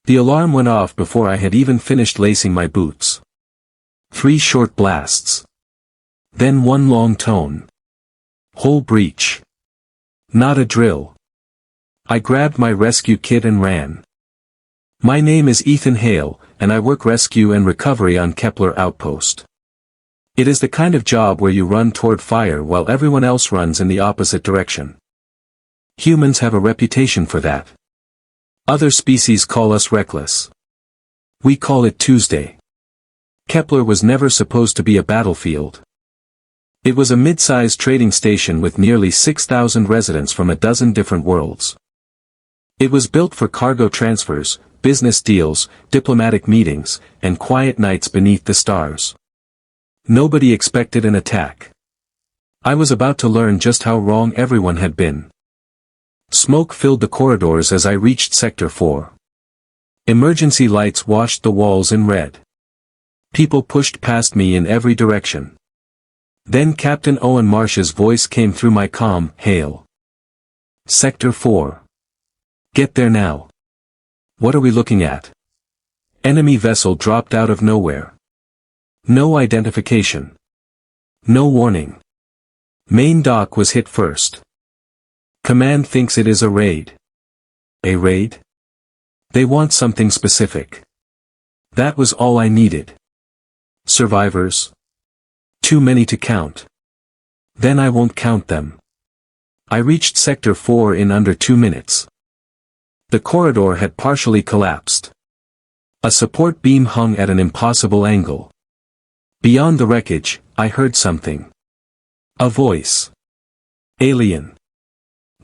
The alarm went off before I had even finished lacing my boots. 3 short blasts. Then one long tone. Whole breach. Not a drill. I grabbed my rescue kit and ran. My name is Ethan Hale, and I work rescue and recovery on Kepler Outpost. It is the kind of job where you run toward fire while everyone else runs in the opposite direction. Humans have a reputation for that. Other species call us reckless. We call it Tuesday. Kepler was never supposed to be a battlefield. It was a mid-sized trading station with nearly 6,000 residents from a dozen different worlds. It was built for cargo transfers, business deals, diplomatic meetings, and quiet nights beneath the stars. Nobody expected an attack. I was about to learn just how wrong everyone had been. Smoke filled the corridors as I reached Sector 4. Emergency lights washed the walls in red. People pushed past me in every direction. Then Captain Owen Marsh's voice came through my comm, "Hale. Sector 4. Get there now." "What are we looking at?" Enemy vessel dropped out of nowhere. No identification. No warning. Main dock was hit first. Command thinks it is a raid. A raid? They want something specific. That was all I needed. Survivors? Too many to count. Then I won't count them. I reached Sector 4 in under 2 minutes. The corridor had partially collapsed. A support beam hung at an impossible angle. Beyond the wreckage, I heard something. A voice. Alien.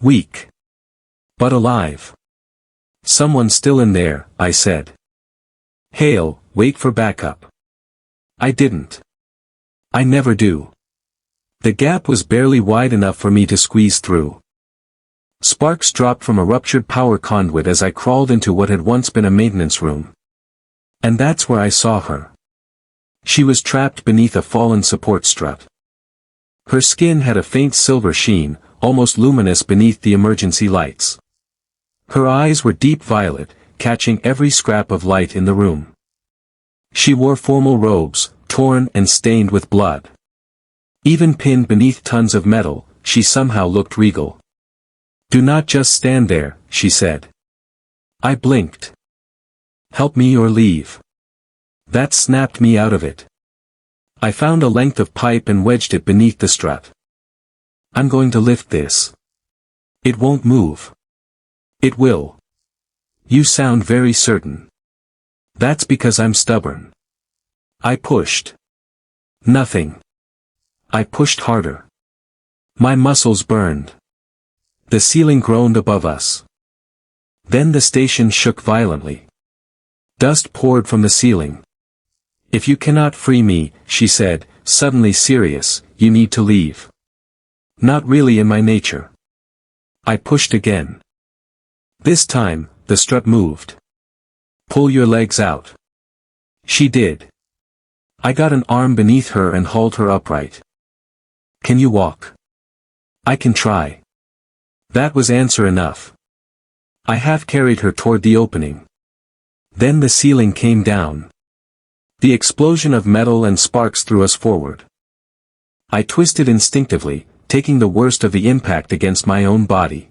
Weak. But alive. "Someone still in there," I said. "Hale, wait for backup." I didn't. I never do. The gap was barely wide enough for me to squeeze through. Sparks dropped from a ruptured power conduit as I crawled into what had once been a maintenance room. And that's where I saw her. She was trapped beneath a fallen support strut. Her skin had a faint silver sheen, almost luminous beneath the emergency lights. Her eyes were deep violet, catching every scrap of light in the room. She wore formal robes, torn and stained with blood. Even pinned beneath tons of metal, she somehow looked regal. "Do not just stand there," she said. I blinked. "Help me or leave." That snapped me out of it. I found a length of pipe and wedged it beneath the strut. "I'm going to lift this." "It won't move." "It will." "You sound very certain." "That's because I'm stubborn." I pushed. Nothing. I pushed harder. My muscles burned. The ceiling groaned above us. Then the station shook violently. Dust poured from the ceiling. "If you cannot free me," she said, suddenly serious, "you need to leave." Not really in my nature. I pushed again. This time, the strut moved. "Pull your legs out." She did. I got an arm beneath her and hauled her upright. "Can you walk?" "I can try." That was answer enough. I half carried her toward the opening. Then the ceiling came down. The explosion of metal and sparks threw us forward. I twisted instinctively, taking the worst of the impact against my own body.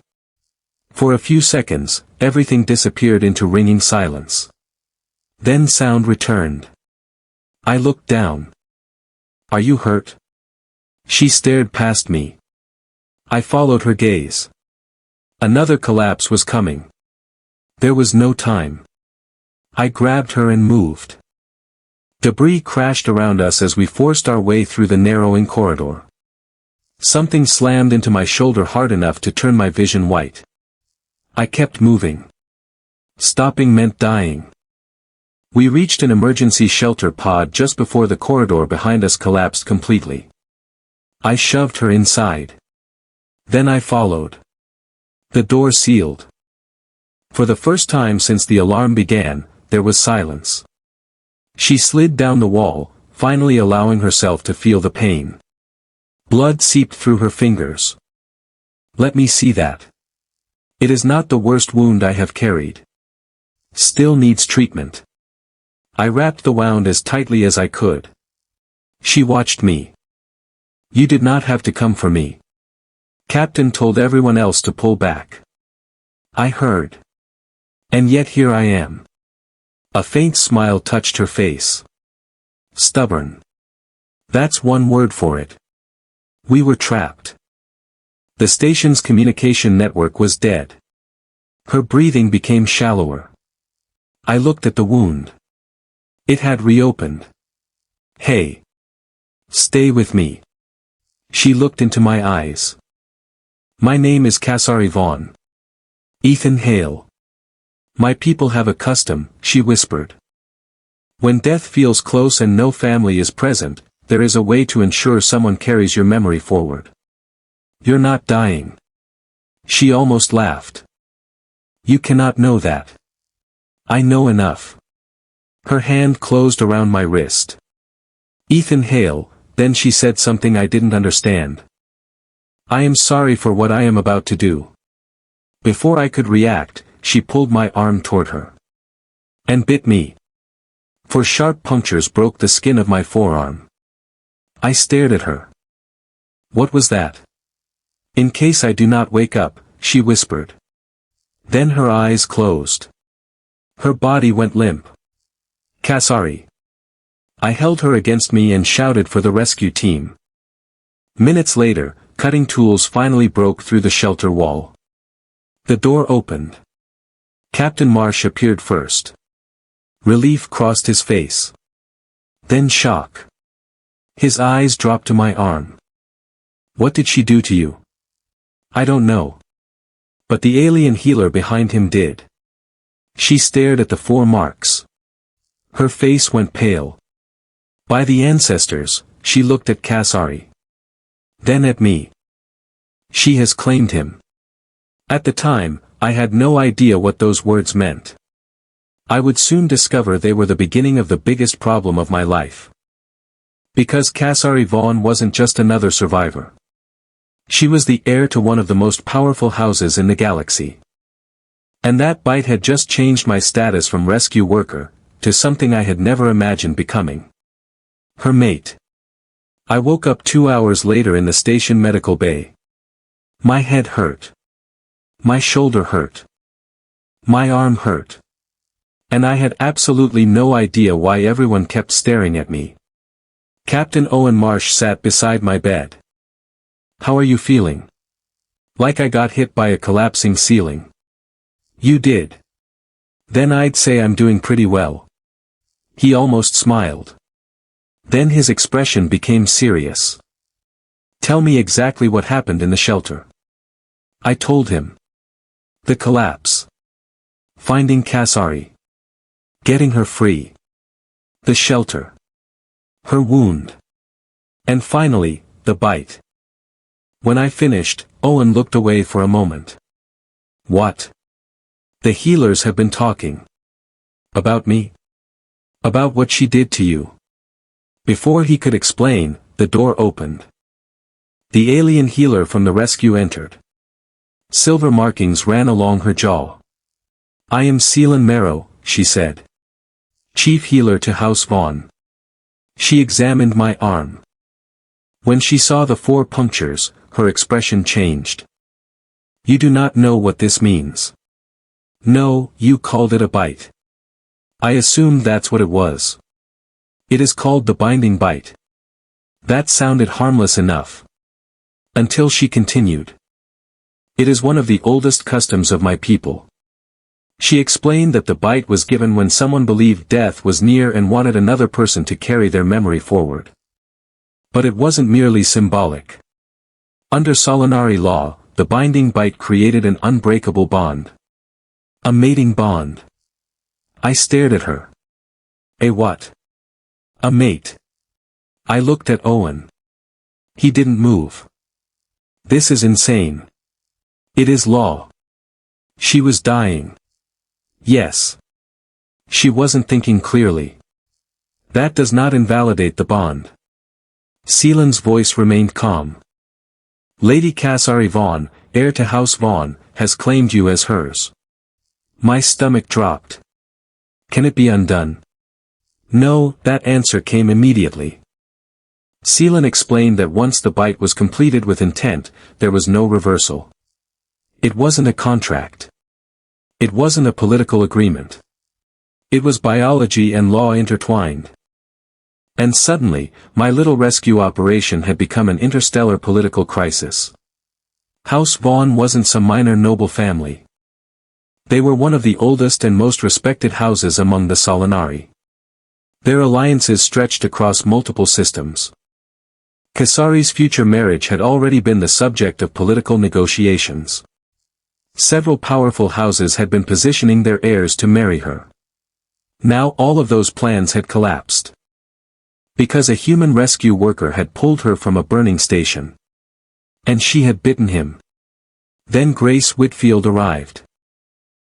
For a few seconds, everything disappeared into ringing silence. Then sound returned. I looked down. "Are you hurt?" She stared past me. I followed her gaze. Another collapse was coming. There was no time. I grabbed her and moved. Debris crashed around us as we forced our way through the narrowing corridor. Something slammed into my shoulder hard enough to turn my vision white. I kept moving. Stopping meant dying. We reached an emergency shelter pod just before the corridor behind us collapsed completely. I shoved her inside. Then I followed. The door sealed. For the first time since the alarm began, there was silence. She slid down the wall, finally allowing herself to feel the pain. Blood seeped through her fingers. "Let me see that. It is not the worst wound I have carried." Still needs treatment. I wrapped the wound as tightly as I could. She watched me. You did not have to come for me. Captain told everyone else to pull back. I heard. And yet here I am. A faint smile touched her face. Stubborn. That's one word for it. We were trapped. The station's communication network was dead. Her breathing became shallower. I looked at the wound. It had reopened. Hey. Stay with me. She looked into my eyes. My name is Casari Vaughn. Ethan Hale. My people have a custom, she whispered. When death feels close and no family is present, there is a way to ensure someone carries your memory forward. You're not dying. She almost laughed. You cannot know that. I know enough. Her hand closed around my wrist. Ethan Hale, then she said something I didn't understand. I am sorry for what I am about to do. Before I could react, she pulled my arm toward her. And bit me. For sharp punctures broke the skin of my forearm. I stared at her. What was that? In case I do not wake up, she whispered. Then her eyes closed. Her body went limp. Casari. I held her against me and shouted for the rescue team. Minutes later, cutting tools finally broke through the shelter wall. The door opened. Captain Marsh appeared first. Relief crossed his face. Then shock. His eyes dropped to my arm. What did she do to you? I don't know. But the alien healer behind him did. She stared at the 4 marks. Her face went pale. By the ancestors, she looked at Casari. Then at me. She has claimed him. At the time, I had no idea what those words meant. I would soon discover they were the beginning of the biggest problem of my life. Because Casari Vaughn wasn't just another survivor. She was the heir to one of the most powerful houses in the galaxy. And that bite had just changed my status from rescue worker, to something I had never imagined becoming. Her mate. I woke up 2 hours later in the station medical bay. My head hurt. My shoulder hurt. My arm hurt. And I had absolutely no idea why everyone kept staring at me. Captain Owen Marsh sat beside my bed. How are you feeling? Like I got hit by a collapsing ceiling. You did. Then I'd say I'm doing pretty well. He almost smiled. Then his expression became serious. Tell me exactly what happened in the shelter. I told him. The collapse. Finding Casari. Getting her free. The shelter. Her wound. And finally, the bite. When I finished, Owen looked away for a moment. What? The healers have been talking. About me? About what she did to you. Before he could explain, the door opened. The alien healer from the rescue entered. Silver markings ran along her jaw. I am Celine Marrow, she said. Chief healer to House Vaughn. She examined my arm. When she saw the 4 punctures, her expression changed. You do not know what this means. No, you called it a bite. I assumed that's what it was. It is called the binding bite. That sounded harmless enough. Until she continued. It is one of the oldest customs of my people. She explained that the bite was given when someone believed death was near and wanted another person to carry their memory forward. But it wasn't merely symbolic. Under Solinari law, the binding bite created an unbreakable bond. A mating bond. I stared at her. A what? A mate. I looked at Owen. He didn't move. This is insane. It is law. She was dying. Yes. She wasn't thinking clearly. That does not invalidate the bond. Celine's voice remained calm. Lady Casari Vaughn, heir to House Vaughn, has claimed you as hers. My stomach dropped. Can it be undone? No, that answer came immediately. Seelan explained that once the bite was completed with intent, there was no reversal. It wasn't a contract. It wasn't a political agreement. It was biology and law intertwined. And suddenly, my little rescue operation had become an interstellar political crisis. House Vaughn wasn't some minor noble family. They were one of the oldest and most respected houses among the Solinari. Their alliances stretched across multiple systems. Casari's future marriage had already been the subject of political negotiations. Several powerful houses had been positioning their heirs to marry her. Now all of those plans had collapsed. Because a human rescue worker had pulled her from a burning station. And she had bitten him. Then Grace Whitfield arrived.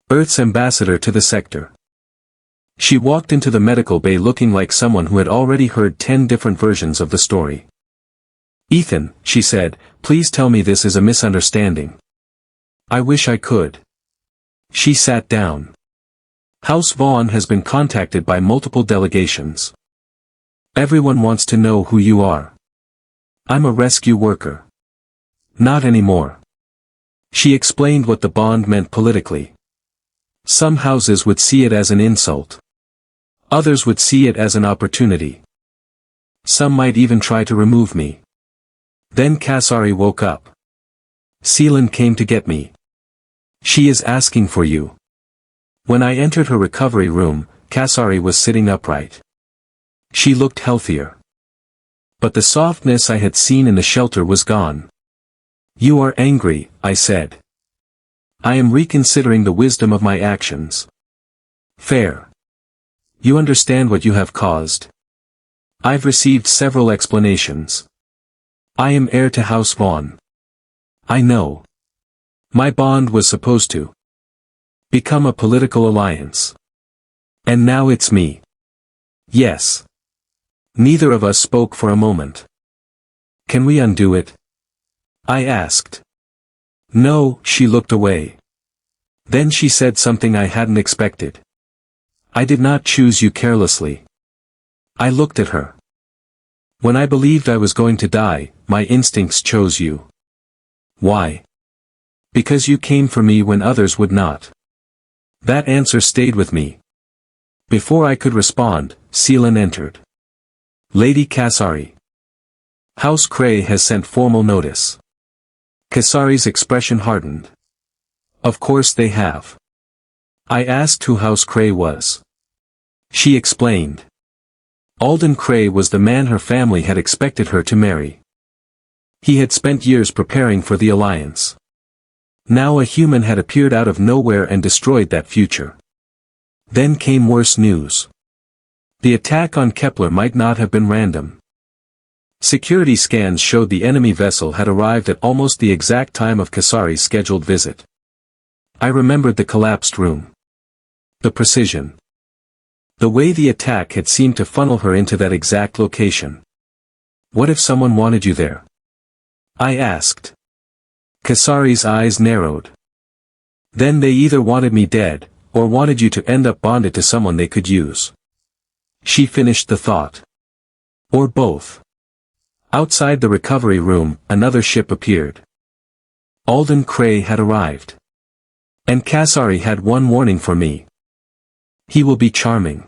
Earth's ambassador to the sector. She walked into the medical bay looking like someone who had already heard 10 different versions of the story. "Ethan," she said, "please tell me this is a misunderstanding." "I wish I could." She sat down. "House Vaughn has been contacted by multiple delegations. Everyone wants to know who you are." "I'm a rescue worker." "Not anymore." She explained what the bond meant politically. Some houses would see it as an insult. Others would see it as an opportunity. Some might even try to remove me. Then Casari woke up. "Seelan came to get me. She is asking for you." When I entered her recovery room, Casari was sitting upright. She looked healthier. But the softness I had seen in the shelter was gone. "You are angry," I said. "I am reconsidering the wisdom of my actions." "Fair. You understand what you have caused." "I've received several explanations. I am heir to House Vaughn." "I know. My bond was supposed to become a political alliance. And now it's me." "Yes." Neither of us spoke for a moment. "Can we undo it?" I asked. "No," she looked away. Then she said something I hadn't expected. "I did not choose you carelessly." I looked at her. "When I believed I was going to die, my instincts chose you." "Why?" "Because you came for me when others would not." That answer stayed with me. Before I could respond, Seelan entered. "Lady Casari. House Cray has sent formal notice." Casari's expression hardened. "Of course they have." I asked who House Cray was. She explained. Alden Cray was the man her family had expected her to marry. He had spent years preparing for the alliance. Now a human had appeared out of nowhere and destroyed that future. Then came worse news. The attack on Kepler might not have been random. Security scans showed the enemy vessel had arrived at almost the exact time of Casari's scheduled visit. I remembered the collapsed room. The precision. The way the attack had seemed to funnel her into that exact location. "What if someone wanted you there?" I asked. Casari's eyes narrowed. "Then they either wanted me dead, or wanted you to end up bonded to someone they could use." She finished the thought. "Or both." Outside the recovery room, another ship appeared. Alden Cray had arrived. And Casari had one warning for me. "He will be charming."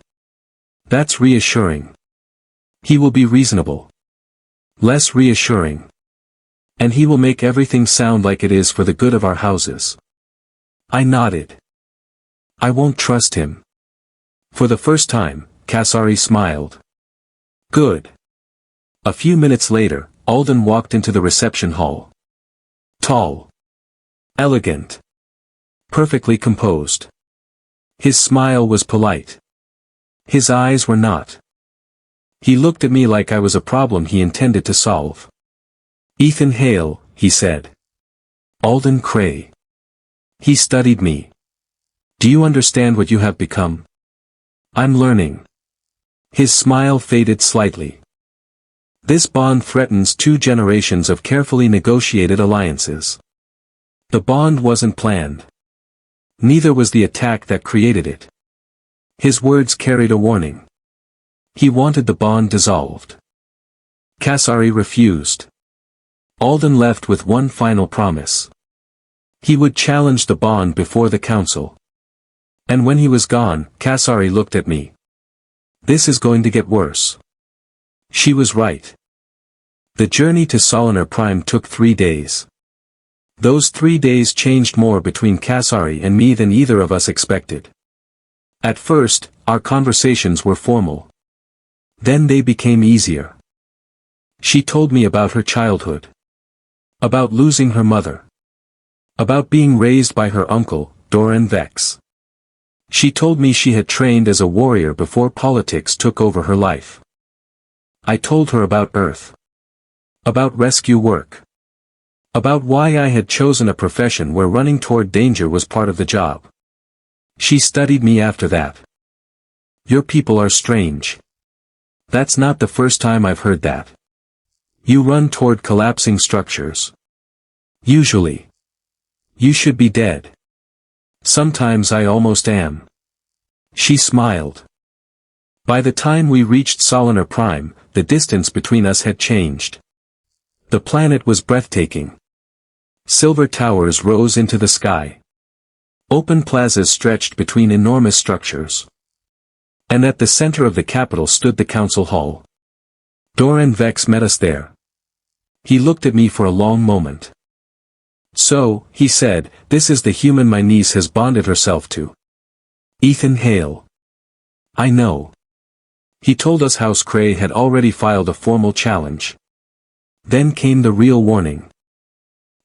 "That's reassuring." "He will be reasonable." "Less reassuring." "And he will make everything sound like it is for the good of our houses." I nodded. "I won't trust him." For the first time, Casari smiled. "Good." A few minutes later, Alden walked into the reception hall. Tall. Elegant. Perfectly composed. His smile was polite. His eyes were not. He looked at me like I was a problem he intended to solve. "Ethan Hale," he said. "Alden Cray." He studied me. "Do you understand what you have become?" "I'm learning." His smile faded slightly. "This bond threatens 2 generations of carefully negotiated alliances. The bond wasn't planned. Neither was the attack that created it. His words carried a warning. He wanted the bond dissolved. Casari refused. Alden left with one final promise. He would challenge the bond before the council. And when he was gone, Casari looked at me. This is going to get worse. She was right. The journey to Solanar Prime took 3 days. Those 3 days changed more between Casari and me than either of us expected. At first, our conversations were formal. Then they became easier. She told me about her childhood. About losing her mother. About being raised by her uncle, Doran Vex. She told me she had trained as a warrior before politics took over her life. I told her about Earth. About rescue work. About why I had chosen a profession where running toward danger was part of the job. She studied me after that. Your people are strange. That's not the first time I've heard that. You run toward collapsing structures. Usually. You should be dead. Sometimes I almost am. She smiled. By the time we reached Solanar Prime, the distance between us had changed. The planet was breathtaking. Silver towers rose into the sky. Open plazas stretched between enormous structures. And at the center of the capital stood the council hall. Doran Vex met us there. He looked at me for a long moment. So, he said, this is the human my niece has bonded herself to. Ethan Hale. I know. He told us House Cray had already filed a formal challenge. Then came the real warning.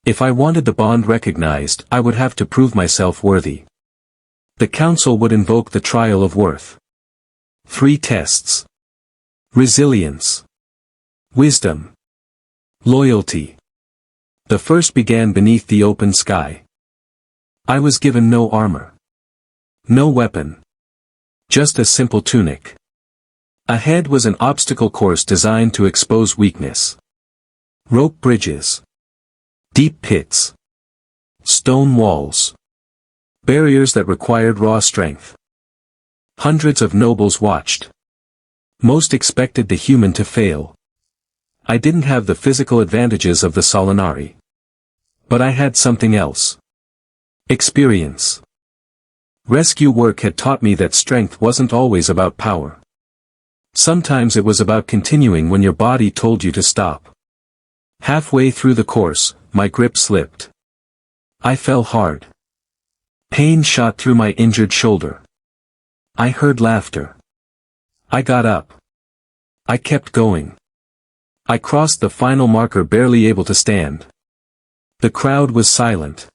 If I wanted the bond recognized, I would have to prove myself worthy. The council would invoke the trial of worth. 3 tests. Resilience. Wisdom. Loyalty. The first began beneath the open sky. I was given no armor. No weapon. Just a simple tunic. Ahead was an obstacle course designed to expose weakness. Rope bridges. Deep pits. Stone walls. Barriers that required raw strength. Hundreds of nobles watched. Most expected the human to fail. I didn't have the physical advantages of the Solinari. But I had something else. Experience. Rescue work had taught me that strength wasn't always about power. Sometimes it was about continuing when your body told you to stop. Halfway through the course, my grip slipped. I fell hard. Pain shot through my injured shoulder. I heard laughter. I got up. I kept going. I crossed the final marker barely able to stand. The crowd was silent.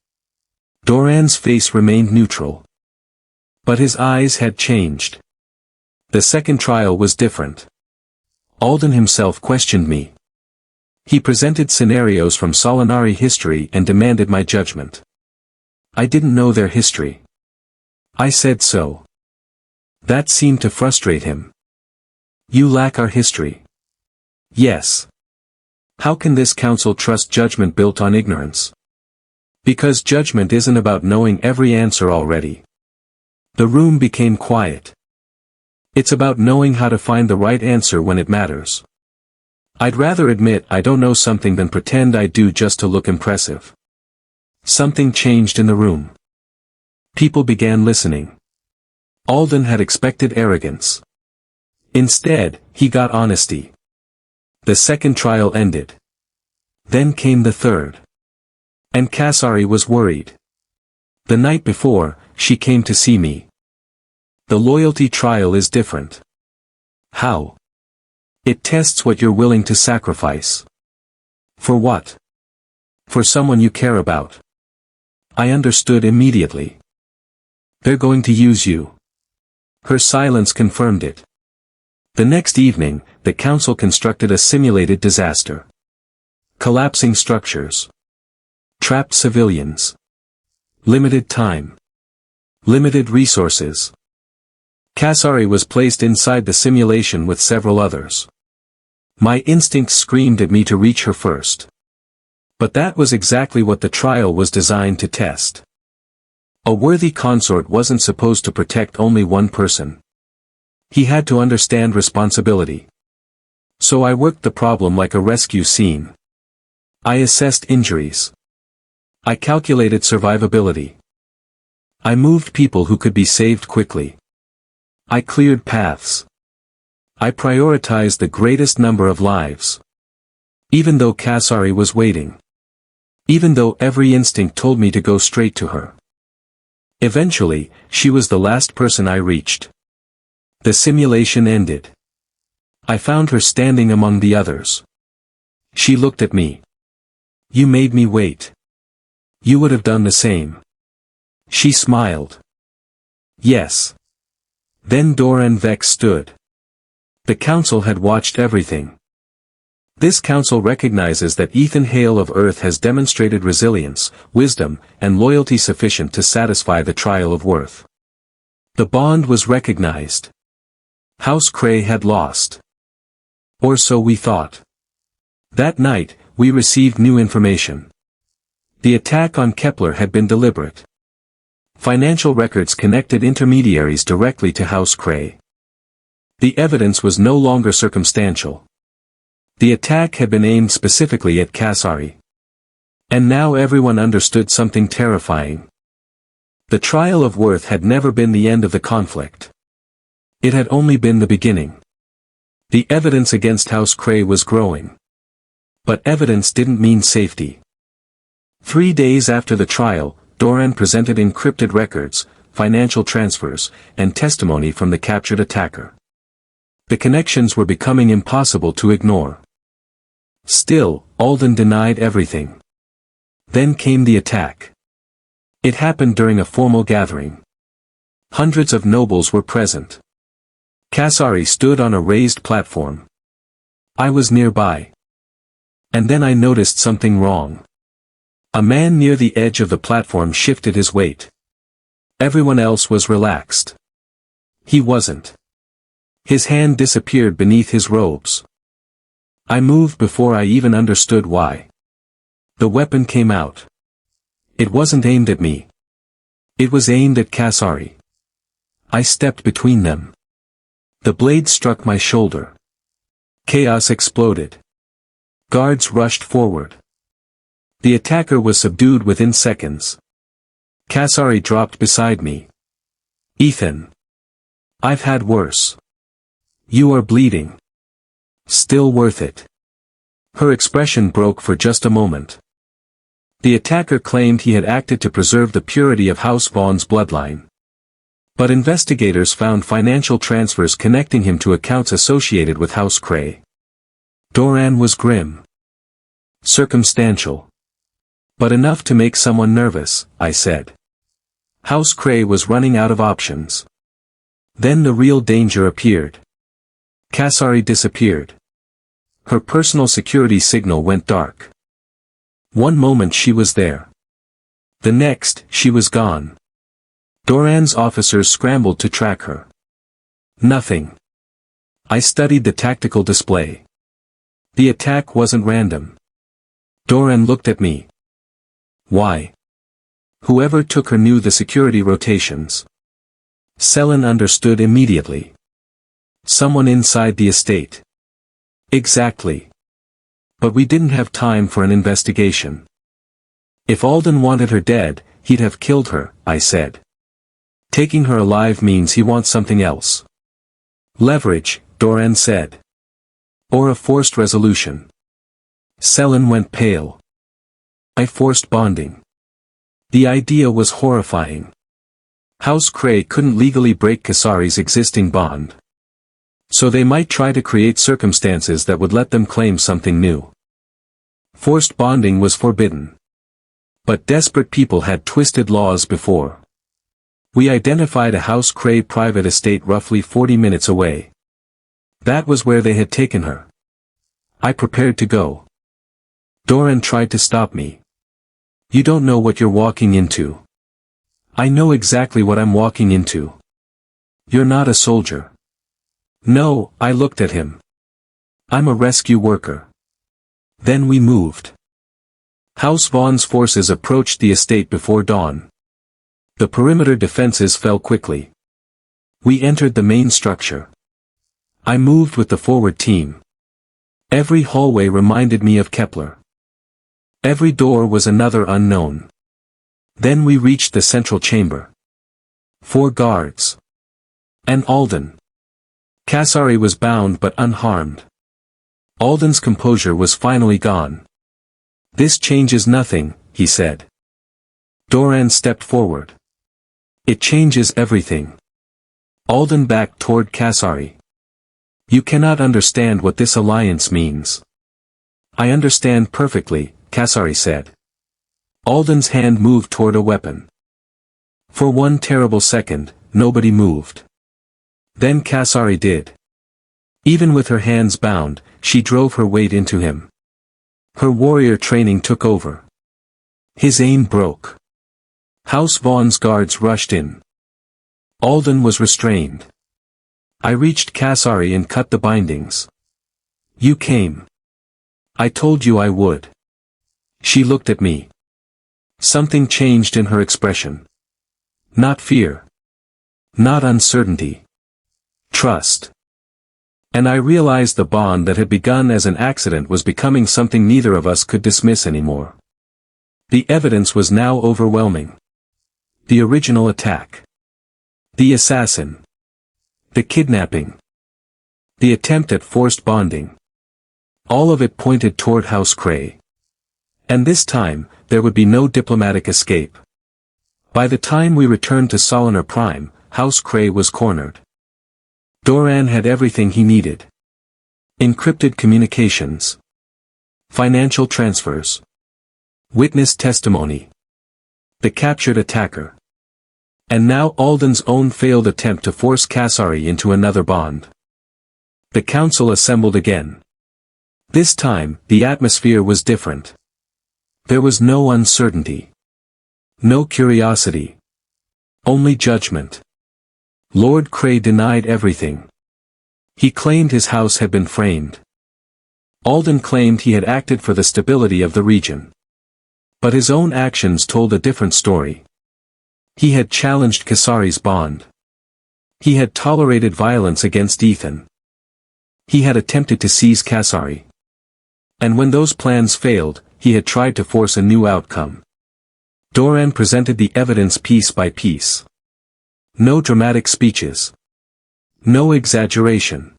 Doran's face remained neutral. But his eyes had changed. The second trial was different. Alden himself questioned me. He presented scenarios from Solinari history and demanded my judgment. I didn't know their history. I said so. That seemed to frustrate him. You lack our history. Yes. How can this council trust judgment built on ignorance? Because judgment isn't about knowing every answer already. The room became quiet. It's about knowing how to find the right answer when it matters. I'd rather admit I don't know something than pretend I do just to look impressive. Something changed in the room. People began listening. Alden had expected arrogance. Instead, he got honesty. The second trial ended. Then came the third. And Casari was worried. The night before, she came to see me. The loyalty trial is different. How? It tests what you're willing to sacrifice. For what? For someone you care about. I understood immediately. They're going to use you. Her silence confirmed it. The next evening, the council constructed a simulated disaster. Collapsing structures. Trapped civilians. Limited time. Limited resources. Casari was placed inside the simulation with several others. My instincts screamed at me to reach her first. But that was exactly what the trial was designed to test. A worthy consort wasn't supposed to protect only one person. He had to understand responsibility. So I worked the problem like a rescue scene. I assessed injuries. I calculated survivability. I moved people who could be saved quickly. I cleared paths. I prioritized the greatest number of lives. Even though Casari was waiting. Even though every instinct told me to go straight to her. Eventually, she was the last person I reached. The simulation ended. I found her standing among the others. She looked at me. You made me wait. You would have done the same. She smiled. Yes. Then Doran Vex stood. The council had watched everything. This council recognizes that Ethan Hale of Earth has demonstrated resilience, wisdom, and loyalty sufficient to satisfy the trial of worth. The bond was recognized. House Cray had lost. Or so we thought. That night, we received new information. The attack on Kepler had been deliberate. Financial records connected intermediaries directly to House Cray. The evidence was no longer circumstantial. The attack had been aimed specifically at Casari. And now everyone understood something terrifying. The trial of worth had never been the end of the conflict. It had only been the beginning. The evidence against House Cray was growing. But evidence didn't mean safety. 3 days after the trial, Doran presented encrypted records, financial transfers, and testimony from the captured attacker. The connections were becoming impossible to ignore. Still, Alden denied everything. Then came the attack. It happened during a formal gathering. Hundreds of nobles were present. Casari stood on a raised platform. I was nearby. And then I noticed something wrong. A man near the edge of the platform shifted his weight. Everyone else was relaxed. He wasn't. His hand disappeared beneath his robes. I moved before I even understood why. The weapon came out. It wasn't aimed at me. It was aimed at Casari. I stepped between them. The blade struck my shoulder. Chaos exploded. Guards rushed forward. The attacker was subdued within seconds. Casari dropped beside me. Ethan. I've had worse. You are bleeding. Still worth it. Her expression broke for just a moment. The attacker claimed he had acted to preserve the purity of House Vaughn's bloodline. But investigators found financial transfers connecting him to accounts associated with House Cray. Doran was grim. Circumstantial. But enough to make someone nervous, I said. House Cray was running out of options. Then the real danger appeared. Casari disappeared. Her personal security signal went dark. One moment she was there. The next, she was gone. Doran's officers scrambled to track her. Nothing. I studied the tactical display. The attack wasn't random. Doran looked at me. Why? Whoever took her knew the security rotations. Selin understood immediately. Someone inside the estate. Exactly. But we didn't have time for an investigation. If Alden wanted her dead, he'd have killed her, I said. Taking her alive means he wants something else. Leverage, Doran said. Or a forced resolution. Selin went pale. I forced bonding. The idea was horrifying. House Cray couldn't legally break Casari's existing bond. So they might try to create circumstances that would let them claim something new. Forced bonding was forbidden. But desperate people had twisted laws before. We identified a House Cray private estate roughly 40 minutes away. That was where they had taken her. I prepared to go. Doran tried to stop me. You don't know what you're walking into. I know exactly what I'm walking into. You're not a soldier. No, I looked at him. I'm a rescue worker. Then we moved. House Vaughn's forces approached the estate before dawn. The perimeter defenses fell quickly. We entered the main structure. I moved with the forward team. Every hallway reminded me of Kepler. Every door was another unknown. Then we reached the central chamber. 4 guards. And Alden. Casari was bound but unharmed. Alden's composure was finally gone. "This changes nothing," he said. Doran stepped forward. "It changes everything." Alden backed toward Casari. "You cannot understand what this alliance means." "I understand perfectly," Casari said. Alden's hand moved toward a weapon. For one terrible second, nobody moved. Then Casari did. Even with her hands bound, she drove her weight into him. Her warrior training took over. His aim broke. House Vaughn's guards rushed in. Alden was restrained. I reached Casari and cut the bindings. "You came. I told you I would." She looked at me. Something changed in her expression. Not fear. Not uncertainty. Trust. And I realized the bond that had begun as an accident was becoming something neither of us could dismiss anymore. The evidence was now overwhelming. The original attack. The assassin. The kidnapping. The attempt at forced bonding. All of it pointed toward House Cray. And this time, there would be no diplomatic escape. By the time we returned to Solinar Prime, House Cray was cornered. Doran had everything he needed. Encrypted communications. Financial transfers. Witness testimony. The captured attacker. And now Alden's own failed attempt to force Casari into another bond. The council assembled again. This time, the atmosphere was different. There was no uncertainty. No curiosity. Only judgment. Lord Cray denied everything. He claimed his house had been framed. Alden claimed he had acted for the stability of the region. But his own actions told a different story. He had challenged Casari's bond. He had tolerated violence against Ethan. He had attempted to seize Casari. And when those plans failed, he had tried to force a new outcome. Doran presented the evidence piece by piece. No dramatic speeches. No exaggeration.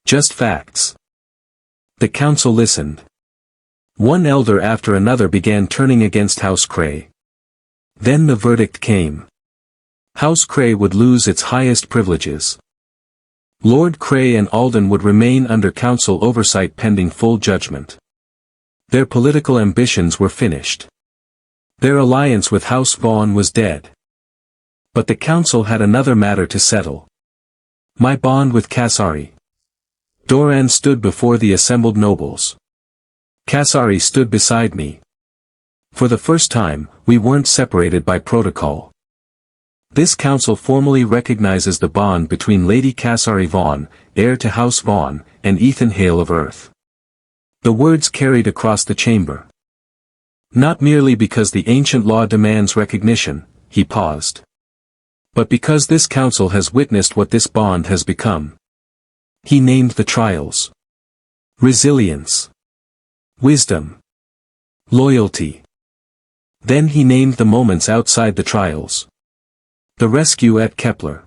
Just facts. The council listened. One elder after another began turning against House Cray. Then the verdict came. House Cray would lose its highest privileges. Lord Cray and Alden would remain under council oversight pending full judgment. Their political ambitions were finished. Their alliance with House Vaughn was dead. But the council had another matter to settle. My bond with Casari. Doran stood before the assembled nobles. Casari stood beside me. For the first time, we weren't separated by protocol. This council formally recognizes the bond between Lady Casari Vaughn, heir to House Vaughn, and Ethan Hale of Earth. The words carried across the chamber. Not merely because the ancient law demands recognition, he paused. But because this council has witnessed what this bond has become. He named the trials. Resilience. Wisdom. Loyalty. Then he named the moments outside the trials. The rescue at Kepler.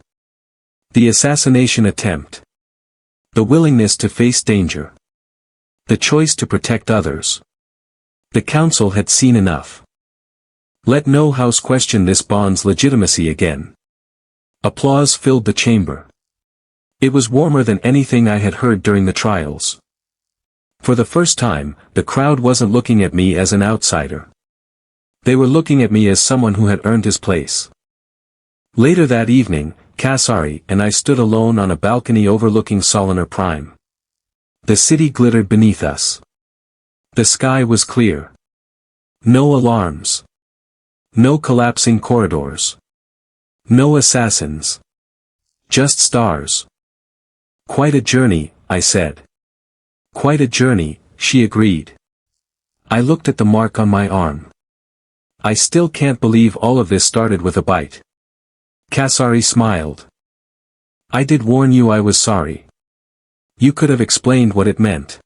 The assassination attempt. The willingness to face danger. The choice to protect others. The council had seen enough. Let no house question this bond's legitimacy again. Applause filled the chamber. It was warmer than anything I had heard during the trials. For the first time, the crowd wasn't looking at me as an outsider. They were looking at me as someone who had earned his place. Later that evening, Casari and I stood alone on a balcony overlooking Solinar Prime. The city glittered beneath us. The sky was clear. No alarms. No collapsing corridors. No assassins. Just stars. Quite a journey, I said. Quite a journey, she agreed. I looked at the mark on my arm. I still can't believe all of this started with a bite. Casari smiled. I did warn you I was sorry. You could have explained what it meant.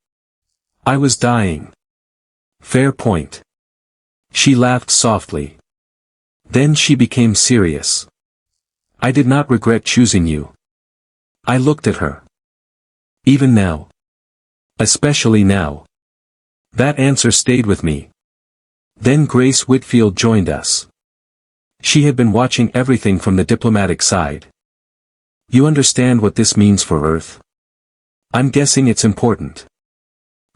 I was dying. Fair point. She laughed softly. Then she became serious. I did not regret choosing you. I looked at her. Even now. Especially now. That answer stayed with me. Then Grace Whitfield joined us. She had been watching everything from the diplomatic side. You understand what this means for Earth? I'm guessing it's important.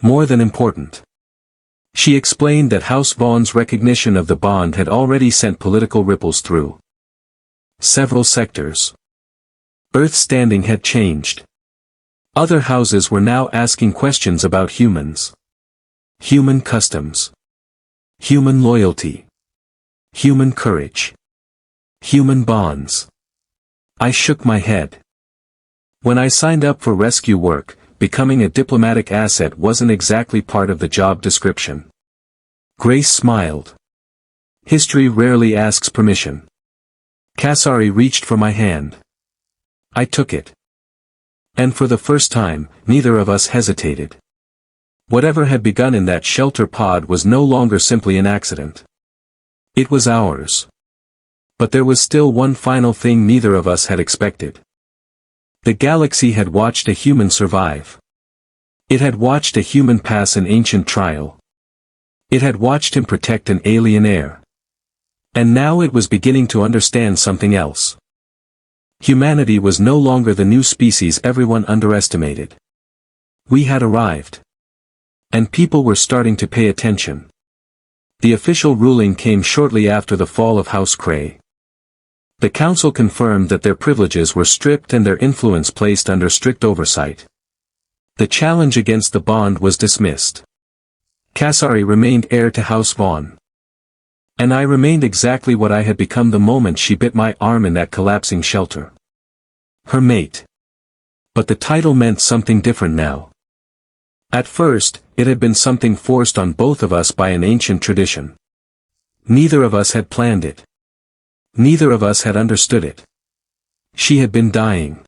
More than important. She explained that House Vaughn's recognition of the bond had already sent political ripples through several sectors. Earth's standing had changed. Other houses were now asking questions about humans. Human customs. Human loyalty. Human courage. Human bonds. I shook my head. When I signed up for rescue work, becoming a diplomatic asset wasn't exactly part of the job description. Grace smiled. History rarely asks permission. Casari reached for my hand. I took it. And for the first time, neither of us hesitated. Whatever had begun in that shelter pod was no longer simply an accident. It was ours. But there was still one final thing neither of us had expected. The galaxy had watched a human survive. It had watched a human pass an ancient trial. It had watched him protect an alien heir. And now it was beginning to understand something else. Humanity was no longer the new species everyone underestimated. We had arrived. And people were starting to pay attention. The official ruling came shortly after the fall of House Cray. The council confirmed that their privileges were stripped and their influence placed under strict oversight. The challenge against the bond was dismissed. Casari remained heir to House Vaughn. And I remained exactly what I had become the moment she bit my arm in that collapsing shelter. Her mate. But the title meant something different now. At first, it had been something forced on both of us by an ancient tradition. Neither of us had planned it. Neither of us had understood it. She had been dying.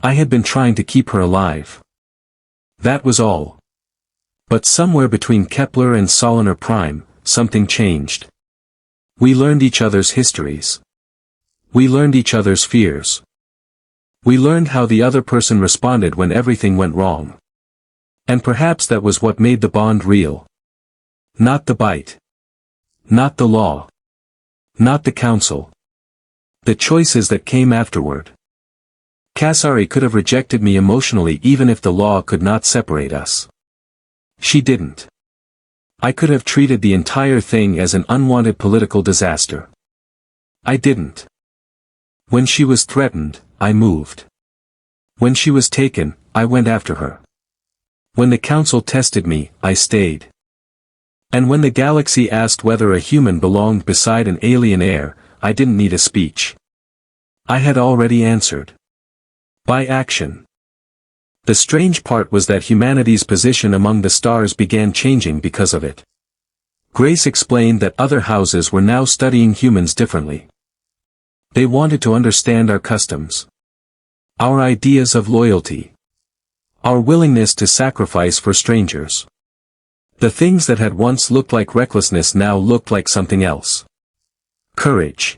I had been trying to keep her alive. That was all. But somewhere between Kepler and Solanar Prime, something changed. We learned each other's histories. We learned each other's fears. We learned how the other person responded when everything went wrong. And perhaps that was what made the bond real. Not the bite. Not the law. Not the council. The choices that came afterward. Casari could have rejected me emotionally even if the law could not separate us. She didn't. I could have treated the entire thing as an unwanted political disaster. I didn't. When she was threatened, I moved. When she was taken, I went after her. When the council tested me, I stayed. And when the galaxy asked whether a human belonged beside an alien heir, I didn't need a speech. I had already answered. By action. The strange part was that humanity's position among the stars began changing because of it. Grace explained that other houses were now studying humans differently. They wanted to understand our customs. Our ideas of loyalty. Our willingness to sacrifice for strangers. The things that had once looked like recklessness now looked like something else. Courage.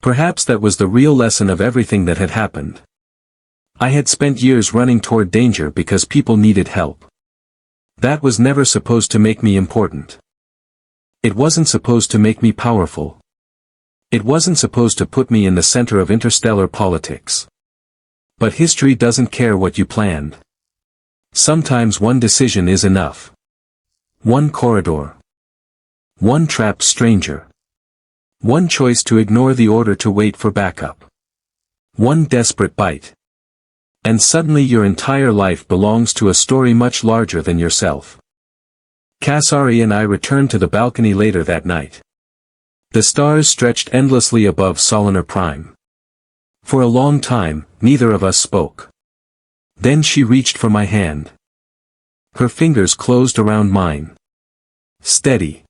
Perhaps that was the real lesson of everything that had happened. I had spent years running toward danger because people needed help. That was never supposed to make me important. It wasn't supposed to make me powerful. It wasn't supposed to put me in the center of interstellar politics. But history doesn't care what you planned. Sometimes one decision is enough. One corridor. One trapped stranger. One choice to ignore the order to wait for backup. One desperate bite. And suddenly your entire life belongs to a story much larger than yourself. Casari and I returned to the balcony later that night. The stars stretched endlessly above Solanar Prime. For a long time, neither of us spoke. Then she reached for my hand. Her fingers closed around mine. Steady.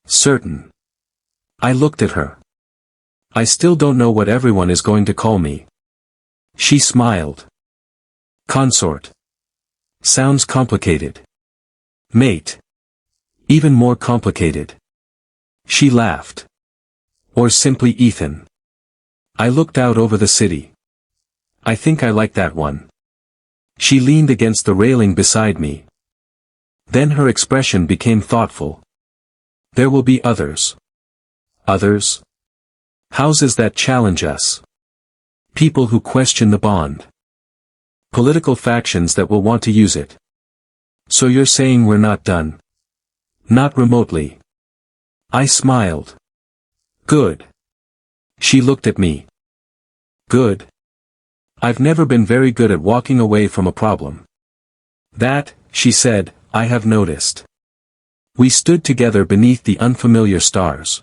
Certain. I looked at her. I still don't know what everyone is going to call me. She smiled. Consort. Sounds complicated. Mate. Even more complicated. She laughed. Or simply Ethan. I looked out over the city. I think I like that one. She leaned against the railing beside me. Then her expression became thoughtful. There will be others. Others? Houses that challenge us. People who question the bond. Political factions that will want to use it. So you're saying we're not done? Not remotely. I smiled. Good. She looked at me. Good. I've never been very good at walking away from a problem. That, she said, I have noticed. We stood together beneath the unfamiliar stars.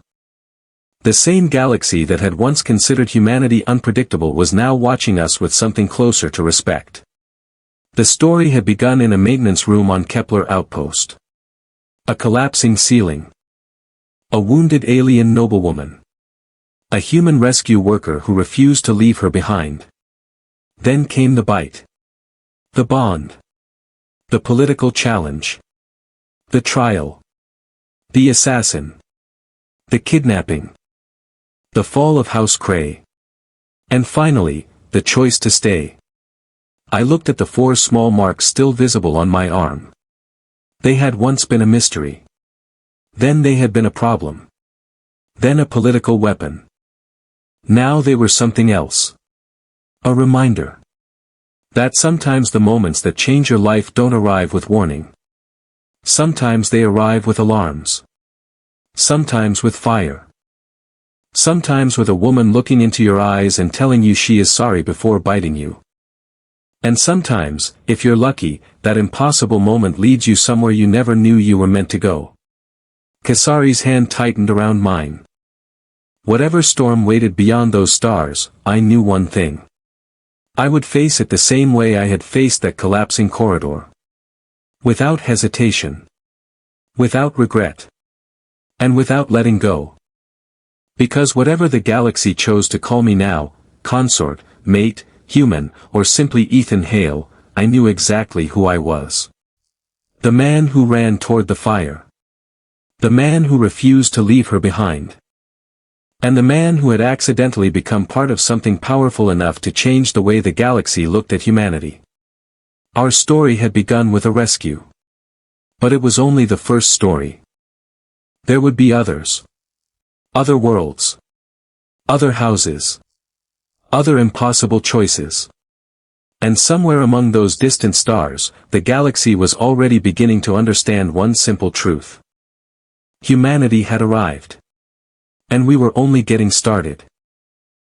The same galaxy that had once considered humanity unpredictable was now watching us with something closer to respect. The story had begun in a maintenance room on Kepler Outpost. A collapsing ceiling. A wounded alien noblewoman. A human rescue worker who refused to leave her behind. Then came the bite. The bond. The political challenge. The trial. The assassin. The kidnapping. The fall of House Cray. And finally, the choice to stay. I looked at the 4 small marks still visible on my arm. They had once been a mystery. Then they had been a problem. Then a political weapon. Now they were something else. A reminder. That sometimes the moments that change your life don't arrive with warning. Sometimes they arrive with alarms. Sometimes with fire. Sometimes with a woman looking into your eyes and telling you she is sorry before biting you. And sometimes, if you're lucky, that impossible moment leads you somewhere you never knew you were meant to go. Casari's hand tightened around mine. Whatever storm waited beyond those stars, I knew one thing. I would face it the same way I had faced that collapsing corridor. Without hesitation. Without regret. And without letting go. Because whatever the galaxy chose to call me now, consort, mate, human, or simply Ethan Hale, I knew exactly who I was. The man who ran toward the fire. The man who refused to leave her behind. And the man who had accidentally become part of something powerful enough to change the way the galaxy looked at humanity. Our story had begun with a rescue. But it was only the first story. There would be others. Other worlds. Other houses. Other impossible choices. And somewhere among those distant stars, the galaxy was already beginning to understand one simple truth. Humanity had arrived. And we were only getting started.